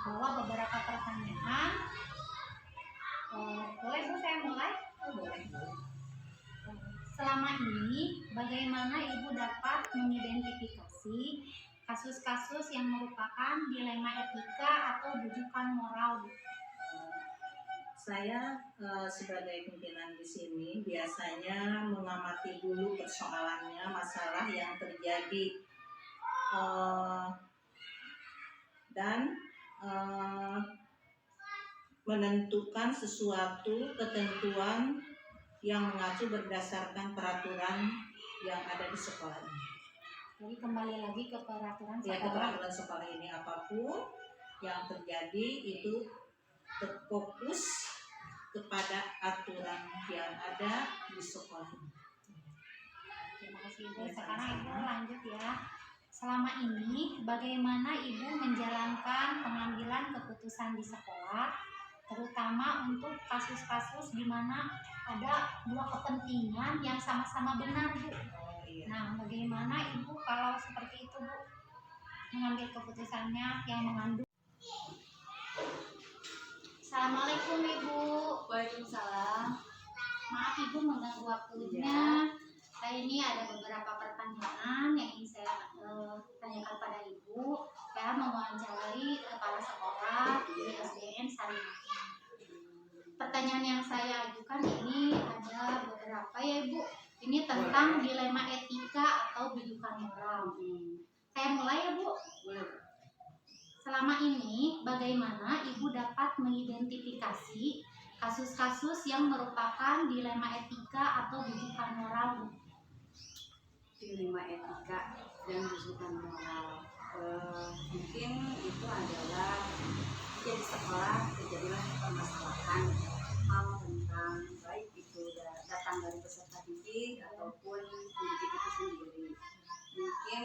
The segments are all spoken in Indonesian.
bawa beberapa pertanyaan. Boleh Bu saya mulai? Boleh. Selama ini bagaimana Ibu dapat mengidentifikasi kasus-kasus yang merupakan dilema etika atau bujukan moral? Saya sebagai pimpinan di sini biasanya mengamati dulu persoalannya, masalah yang terjadi, dan menentukan sesuatu ketentuan yang mengacu berdasarkan peraturan yang ada di sekolah ini. Jadi kembali lagi ke peraturan Ya, sekolah. ke peraturan sekolah ini, apapun yang terjadi itu terfokus kepada aturan yang ada di sekolah ini. Terima kasih Ibu. Sekarang Ibu lanjut ya. Selama ini bagaimana Ibu menjalankan pengambilan keputusan di sekolah, terutama untuk kasus-kasus di mana ada dua kepentingan yang sama-sama benar, Bu? Iya. Nah, bagaimana Ibu kalau seperti itu, Bu, mengambil keputusannya yang mengandung? Assalamualaikum Ibu. Waalaikumsalam. Maaf Ibu mengganggu waktunya. Saya ini ada beberapa pertanyaan yang ingin saya tanyakan pada Ibu. Saya mewawancarai kepala sekolah di SDN Sarimaki. Pertanyaan yang saya ajukan ini ada beberapa ya Ibu. Ini tentang dilema etika atau bujukan moral. Saya mulai ya Bu. Selama ini bagaimana Ibu dapat mengidentifikasi kasus-kasus yang merupakan dilema etika atau bujukan moral, Bu? Dilema etika dan bujukan moral, mungkin itu adalah jadi sekolah terjadilah permasalahan hal tentang baik itu datang dari peserta didik ataupun pendidik itu sendiri. Mungkin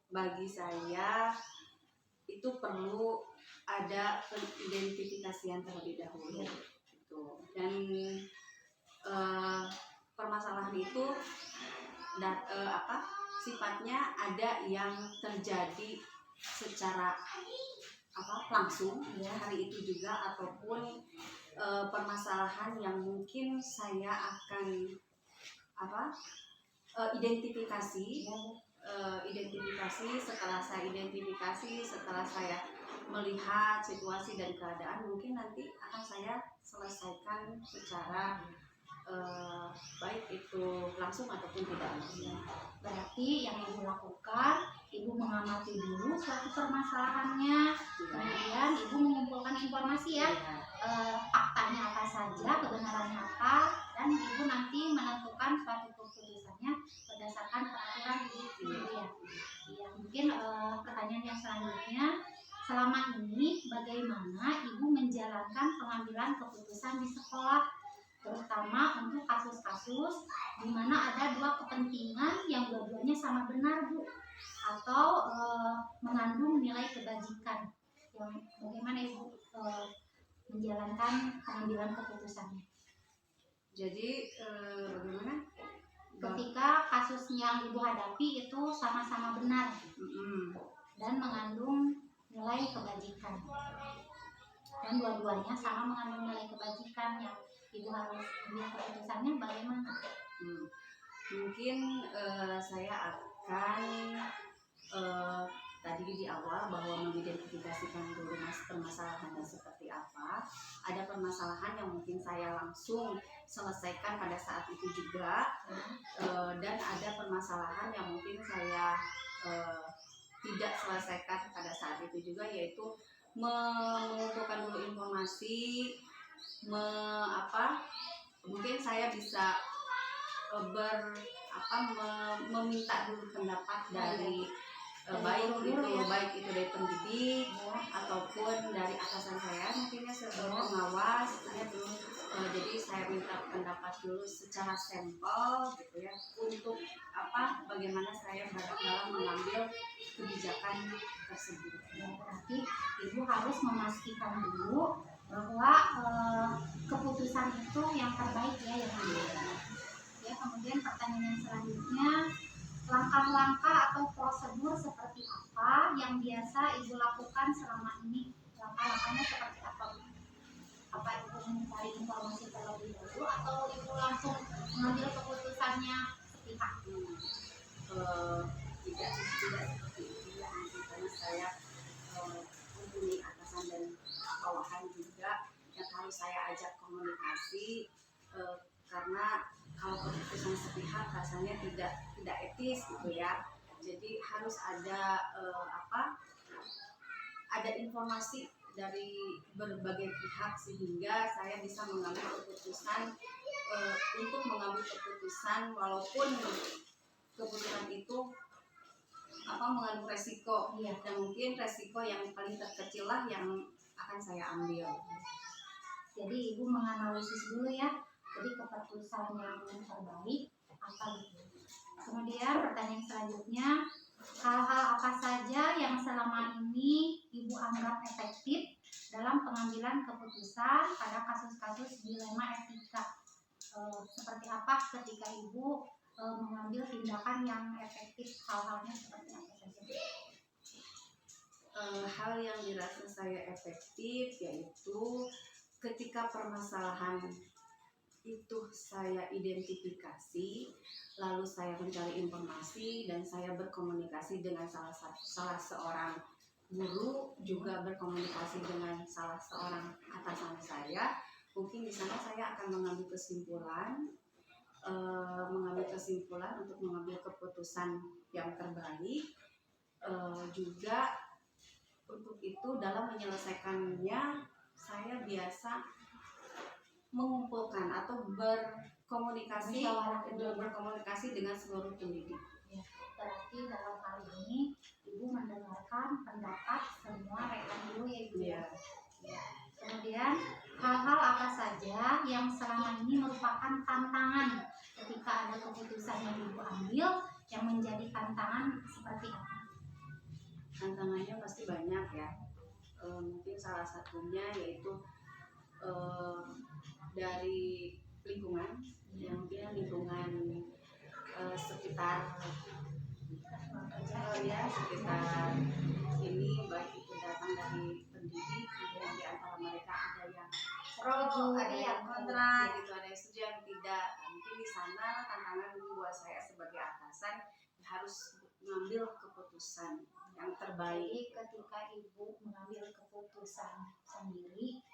bagi saya itu perlu ada pengidentifikasian terlebih dahulu gitu. Dan permasalahan itu sifatnya ada yang terjadi secara langsung ya hari itu juga, ataupun permasalahan yang mungkin saya akan identifikasi. Setelah saya melihat situasi dan keadaan, mungkin nanti akan saya selesaikan secara baik itu langsung ataupun tidak langsung. Berarti yang Ibu lakukan, Ibu mengamati dulu suatu permasalahannya, kemudian Ibu mengumpulkan informasi ya, faktanya apa saja, kebenarannya apa, dan Ibu nanti menentukan suatu keputusannya berdasarkan peraturan Ibu sendiri ya. Ya, mungkin pertanyaan yang selanjutnya, selama ini bagaimana Ibu menjalankan pengambilan keputusan di sekolah, terutama untuk kasus-kasus di mana ada dua kepentingan yang dua-duanya sama benar, Bu, atau mengandung nilai kebajikan. Yang bagaimana Ibu menjalankan pengambilan keputusannya? Jadi bagaimana? Ketika kasus yang Ibu hadapi itu sama-sama benar dan mengandung nilai kebajikan, dan dua-duanya sama mengandung nilai kebajikan, yang Ibu harus ambil keputusannya bagaimana? Mungkin saya akan tadi di awal bahwa mengidentifikasikan dulu permasalahannya seperti apa. Ada permasalahan yang mungkin saya langsung selesaikan pada saat itu juga, dan ada permasalahan yang mungkin saya tidak selesaikan pada saat itu juga, yaitu mengumpulkan dulu informasi, mungkin saya bisa meminta dulu pendapat dari baik itu dari pendidik ataupun dari atasan saya, mungkinnya pengawas. Saya belum, jadi saya minta pendapat dulu secara sampel gitu ya, untuk bagaimana saya dalam mengambil kebijakan tersebut. Berarti Ibu harus memastikan dulu bahwa keputusan itu yang terbaik ya, yang ya. Kemudian pertanyaan yang selanjutnya, langkah-langkah atau prosedur seperti apa yang biasa Ibu dulu atau ibu langsung mengambil keputusannya sepihak? Tidak seperti itu ya, karena saya mempunyai atasan dan bawahan juga yang harus saya ajak komunikasi, karena kalau keputusan sepihak rasanya tidak etis gitu ya. Jadi harus ada ada informasi dari berbagai pihak sehingga saya bisa mengambil keputusan, untuk mengambil keputusan walaupun keputusan itu mengandung resiko, dan mungkin resiko yang paling terkecil lah yang akan saya ambil. Jadi ibu menganalisis dulu ya, jadi keputusan yang terbaik apa gitu. Kemudian pertanyaan selanjutnya, hal-hal apa saja yang selama ini ibu anggap efektif dalam pengambilan keputusan pada kasus-kasus dilema etika? Seperti apa ketika ibu mengambil tindakan yang efektif, hal-halnya seperti apa saja? Hal yang dirasa saya efektif yaitu ketika permasalahan itu saya identifikasi, lalu saya mencari informasi dan saya berkomunikasi dengan salah seorang guru, juga berkomunikasi dengan salah seorang atasan saya. Mungkin di sana saya akan mengambil kesimpulan untuk mengambil keputusan yang terbaik. Juga untuk itu dalam menyelesaikannya saya biasa mengumpulkan atau berkomunikasi dengan seluruh pendidik. Ya, berarti dalam hal ini ibu mendengarkan pendapat semua rekan dulu ya ibu. Ya. Kemudian hal-hal apa saja yang selama ini merupakan tantangan ketika ada keputusan yang ibu ambil yang menjadi tantangan seperti apa? Tantangannya pasti banyak ya. Mungkin salah satunya yaitu dari lingkungan, yang mungkin lingkungan sekitar sekitar ini, baik itu datang dari pendidik, kemudian di antara mereka ada yang pro, ada yang kontra, gitu, ada yang setuju, yang tidak. Mungkin di sana tantangan buat saya sebagai atasan harus mengambil keputusan yang terbaik. Jadi ketika ibu mengambil keputusan sendiri,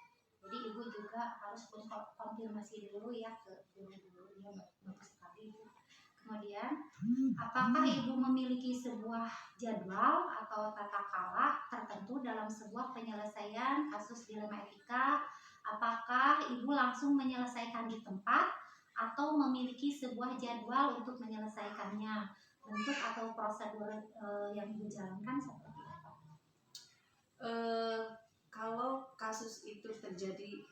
jadi ibu juga harus konfirmasi dulu ya ke guru-gurunya, bagus sekali ibu. Kemudian, apakah ibu memiliki sebuah jadwal atau tata cara tertentu dalam sebuah penyelesaian kasus dilema etika? Apakah ibu langsung menyelesaikan di tempat atau memiliki sebuah jadwal untuk menyelesaikannya? Bentuk atau prosedur yang ibu jalankan seperti apa? Kalau kasus itu terjadi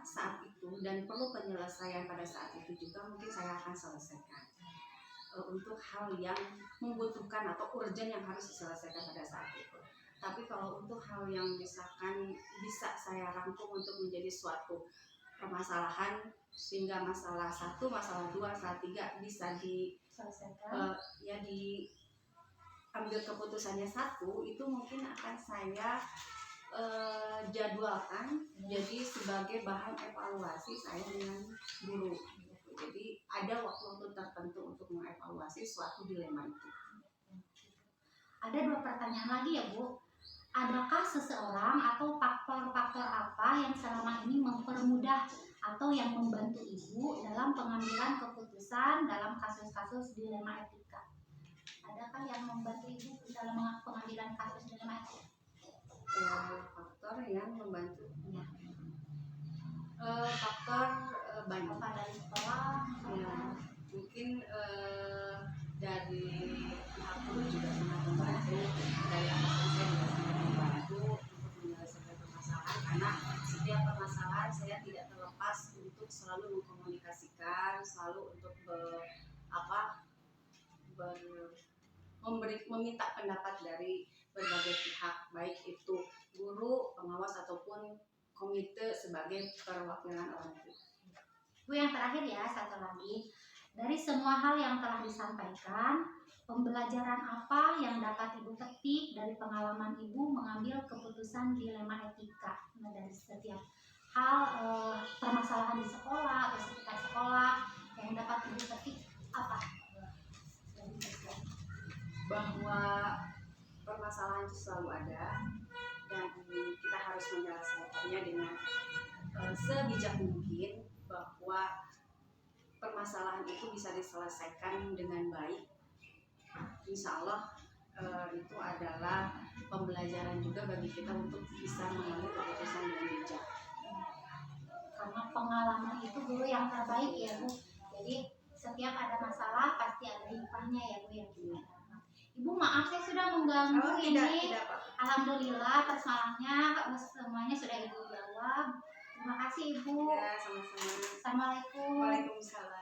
saat itu dan perlu penyelesaian pada saat itu juga, mungkin saya akan selesaikan. Untuk hal yang membutuhkan atau urgent yang harus diselesaikan pada saat itu. Tapi kalau untuk hal yang misalkan bisa saya rangkum untuk menjadi suatu permasalahan sehingga masalah 1, masalah 2, masalah 3 bisa diselesaikan, diambil keputusannya satu, itu mungkin akan saya jadwalkan jadi sebagai bahan evaluasi saya dengan guru. Jadi ada waktu-waktu tertentu untuk mengevaluasi suatu dilema itu. Ada 2 pertanyaan lagi ya Bu. Adakah seseorang atau faktor-faktor apa yang selama ini mempermudah atau yang membantu ibu dalam pengambilan keputusan dalam kasus-kasus dilema etika? Adakah yang membantu ibu dalam pengambilan kasus dilema etika? Faktor yang membantu, faktor banyak. Apa dari sekolah? Ya, mungkin dari pihak guru juga sangat membantu, dari atasan saya juga sangat membantu untuk menyelesaikan permasalahan, karena setiap permasalahan saya tidak terlepas untuk selalu mengkomunikasikan, selalu untuk meminta pendapat dari berbagai pihak, baik itu guru, pengawas ataupun komite sebagai perwakilan orang tua. Bu, yang terakhir ya, satu lagi. Dari semua hal yang telah disampaikan, pembelajaran apa yang dapat ibu petik dari pengalaman ibu mengambil keputusan dilema etika? Nah, dari setiap hal permasalahan di sekolah atau sekitar sekolah yang dapat ibu petik apa? Bahwa permasalahan itu selalu ada dan kita harus menyelesaikannya dengan sebijak mungkin, bahwa permasalahan itu bisa diselesaikan dengan baik. Insya Allah itu adalah pembelajaran juga bagi kita untuk bisa mengambil keputusan dengan bijak. Karena pengalaman itu guru yang terbaik ya Bu. Jadi setiap ada masalah pasti ada hikmahnya ya Bu yang kita dapat. Ibu maaf saya sudah mengganggu ini. Tidak Pak. Alhamdulillah persoalannya semuanya sudah Ibu jawab. Terima kasih Ibu. Ya, sama-sama. Assalamualaikum. Waalaikumsalam.